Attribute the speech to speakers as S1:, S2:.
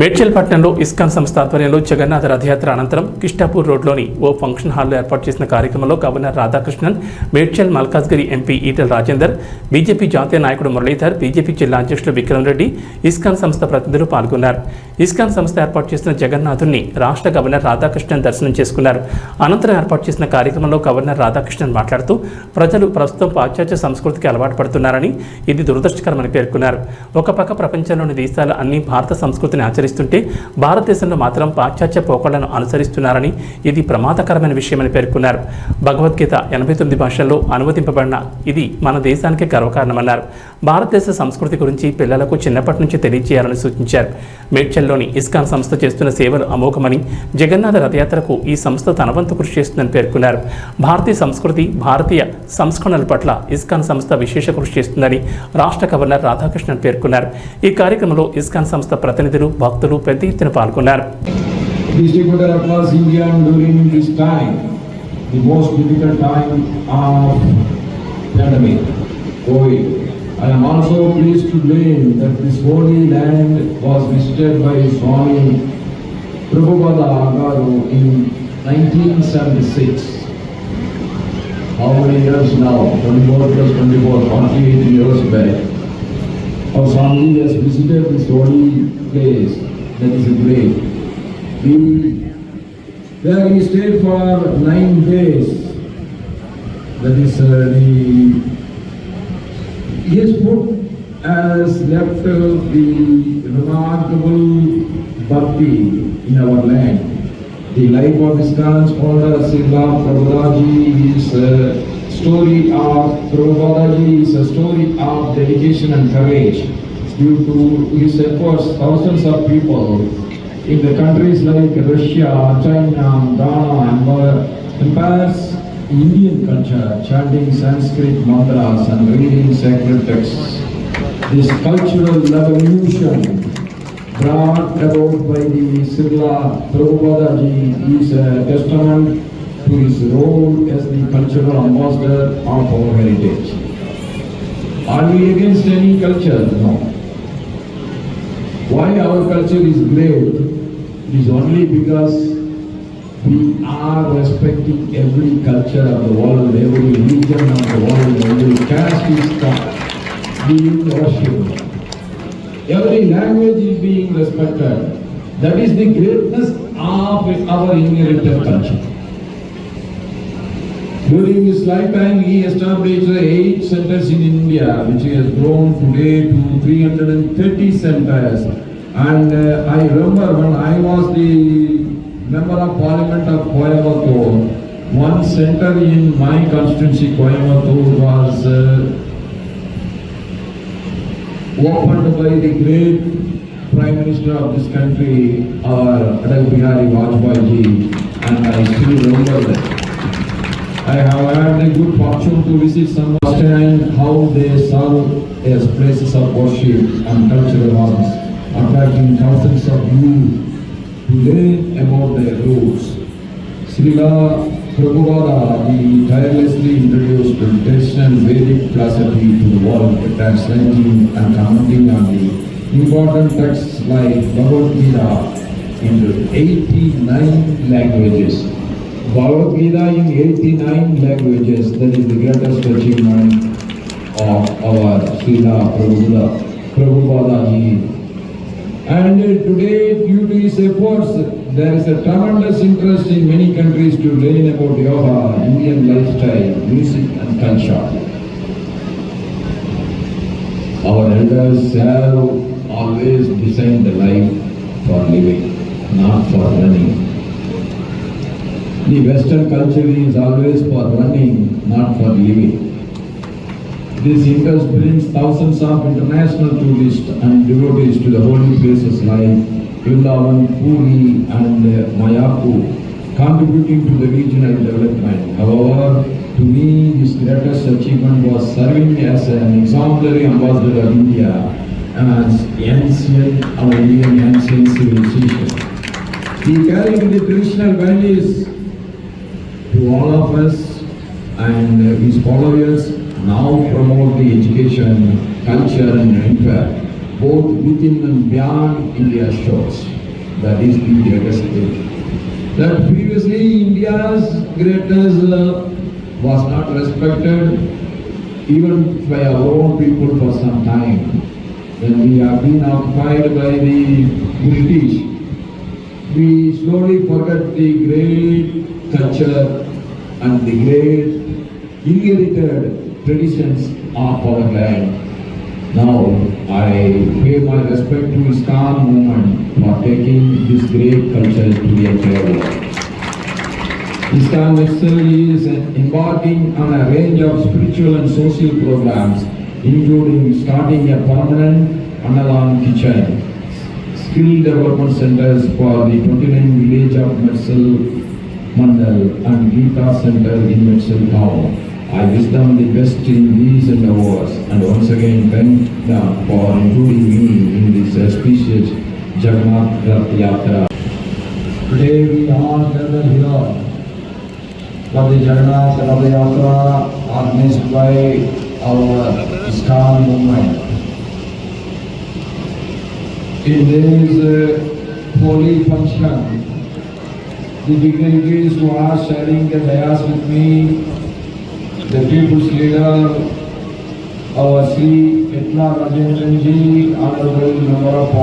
S1: మేడ్చల్ పట్టణంలో ఇస్కాన్ సంస్థ ఆధ్వర్యంలో జగన్నాథ రథయాత్ర అనంతరం కిష్టాపూర్ రోడ్లోని ఓ ఫంక్షన్ హాల్లో ఏర్పాటు చేసిన కార్యక్రమంలో governor Radhakrishnan, Medchal Malkajgiri MP Etela Rajender, BJP జాతీయ నాయకుడు మురళీధర్, బీజేపీ జిల్లా అధ్యక్షులు విక్రమ్ రెడ్డి, ఇస్కాన్ సంస్థ ప్రతినిధులు పాల్గొన్నారు. ఇస్కాన్ సంస్థ ఏర్పాటు చేసిన జగన్నాథుని రాష్ట్ర గవర్నర్ రాధాకృష్ణన్ దర్శనం చేసుకున్నారు. అనంతరం ఏర్పాటు చేసిన కార్యక్రమంలో గవర్నర్ రాధాకృష్ణన్ మాట్లాడుతూ ప్రజలు ప్రస్తుతం పాశ్చాత్య సంస్కృతికి అలవాటు పడుతున్నారని, ఇది దురదృష్టకరమని పేర్కొన్నారు. ఒక పక్క ప్రపంచంలోని దేశాలు అన్ని భారత సంస్కృతిని ఆచరిస్తుంటే భారతదేశంలో మాత్రం పాశ్చాత్య పోకడలను అనుసరిస్తున్నారని, ఇది ప్రమాదకరమైన విషయమని పేర్కొన్నారు. భగవద్గీత 89 భాషల్లో అనువదింపబడిన ఇది మన దేశానికి గర్వకారణమన్నారు. భారతదేశ సంస్కృతి గురించి పిల్లలకు చిన్నప్పటి నుంచి తెలియజేయాలని సూచించారు. మేడ్చల్లోని ఇస్కాన్ సంస్థ చేస్తున్న సేవలు అమోఘమని, జగన్నాథ రథయాత్రకు ఈ సంస్థ తన వంతు కృషి చేస్తుందని పేర్కొన్నారు. భారతీయ సంస్కృతి, భారతీయ సంస్కరణల పట్ల ఇస్కాన్ సంస్థ విశేష కృషి చేస్తుందని రాష్ట్ర గవర్నర్ రాధాకృష్ణన్ పేర్కొన్నారు. ఈ కార్యక్రమంలో ఇస్కాన్ సంస్థ ప్రతినిధులు, భక్తులు పెద్ద ఎత్తున పాల్గొన్నారు.
S2: I am also pleased to learn that this holy land was visited by Swami Prabhupada Agaru in 1976. How many years now? 24 plus 24, 48 years back. Our Swami has visited this holy place. That is great. There he stayed for 9 days. That is his foot has left the remarkable bhakti in our land. The life of Iskan's founder Srila Prabhupada is a story of Prabhupada is a story of dedication and courage. Due to his efforts, thousands of people in the countries like Russia, China, Ghana, and empires Indian culture, chanting Sanskrit mantras and reading sacred texts. This cultural revolution brought about by the Srila Prabhupada ji is a testament to his role as the cultural ambassador of our heritage. Are we against any culture? No. Why our culture is great? It is only because we are respecting every culture of the world, every religion of the world, every caste is being worshipped. Every language is being respected. That is the greatness of our inherited culture. During his lifetime, he established 8 centers in India, which has grown today to 330 centers. And I remember when I was the Member of Parliament of Coimbatore, one center in my constituency, Coimbatore, was opened by the great Prime Minister of this country, our Atal Bihari Vajpayee ji, and I still remember that. I have had the good fortune to visit some and how they serve as places of worship and cultural arts, attracting thousands of youth to learn about their roots. Srila Prabhupada, he tirelessly introduced traditional Vedic philosophy to the world, translating and commenting on the important texts like Bhagavad Gita into 89 languages. Bhagavad Gita in 89 languages, that is the greatest achievement of our Srila Prabhupada ji. And today, due to his efforts, there is a tremendous interest in many countries to learn about yoga, Indian lifestyle, music and culture. Our elders have always designed the life for living, not for running. The Western culture is always for running, not for living. This interest brings thousands of international tourists and devotees to the holy places like Vrindavan, Puri and Mayapur, contributing to the regional development. However, to me, his greatest achievement was serving as an exemplary ambassador of India as our Indian ancient civilization. He carried the traditional values to all of us, and his followers now promote the education, culture and welfare both within and beyond India's shores. That is the greatest thing. That previously India's greatness was not respected even by our own people for some time. When we have been occupied by the British, we slowly forget the great culture and the great inherited traditions of our land. Now, I pay my respect to ISKCON movement for taking this great culture to the entire world. ISKCON Mexcel is embarking on a range of spiritual and social programs, including starting a permanent Annalan kitchen, skill development centers for the 29 village of Mexcel Mandal and Gita Center in Mexcel town. I wish them the best in these endeavors and once again thank them for including me in this auspicious Jagannath Rath Yatra.
S3: Today we are gathered here for the Jagannath Rath Yatra organized by our ISKCON movement. In this holy function, the dignitaries who are sharing the dais with me, the people's leader, our Sri Etla Rajendran Ji, Honorable Member of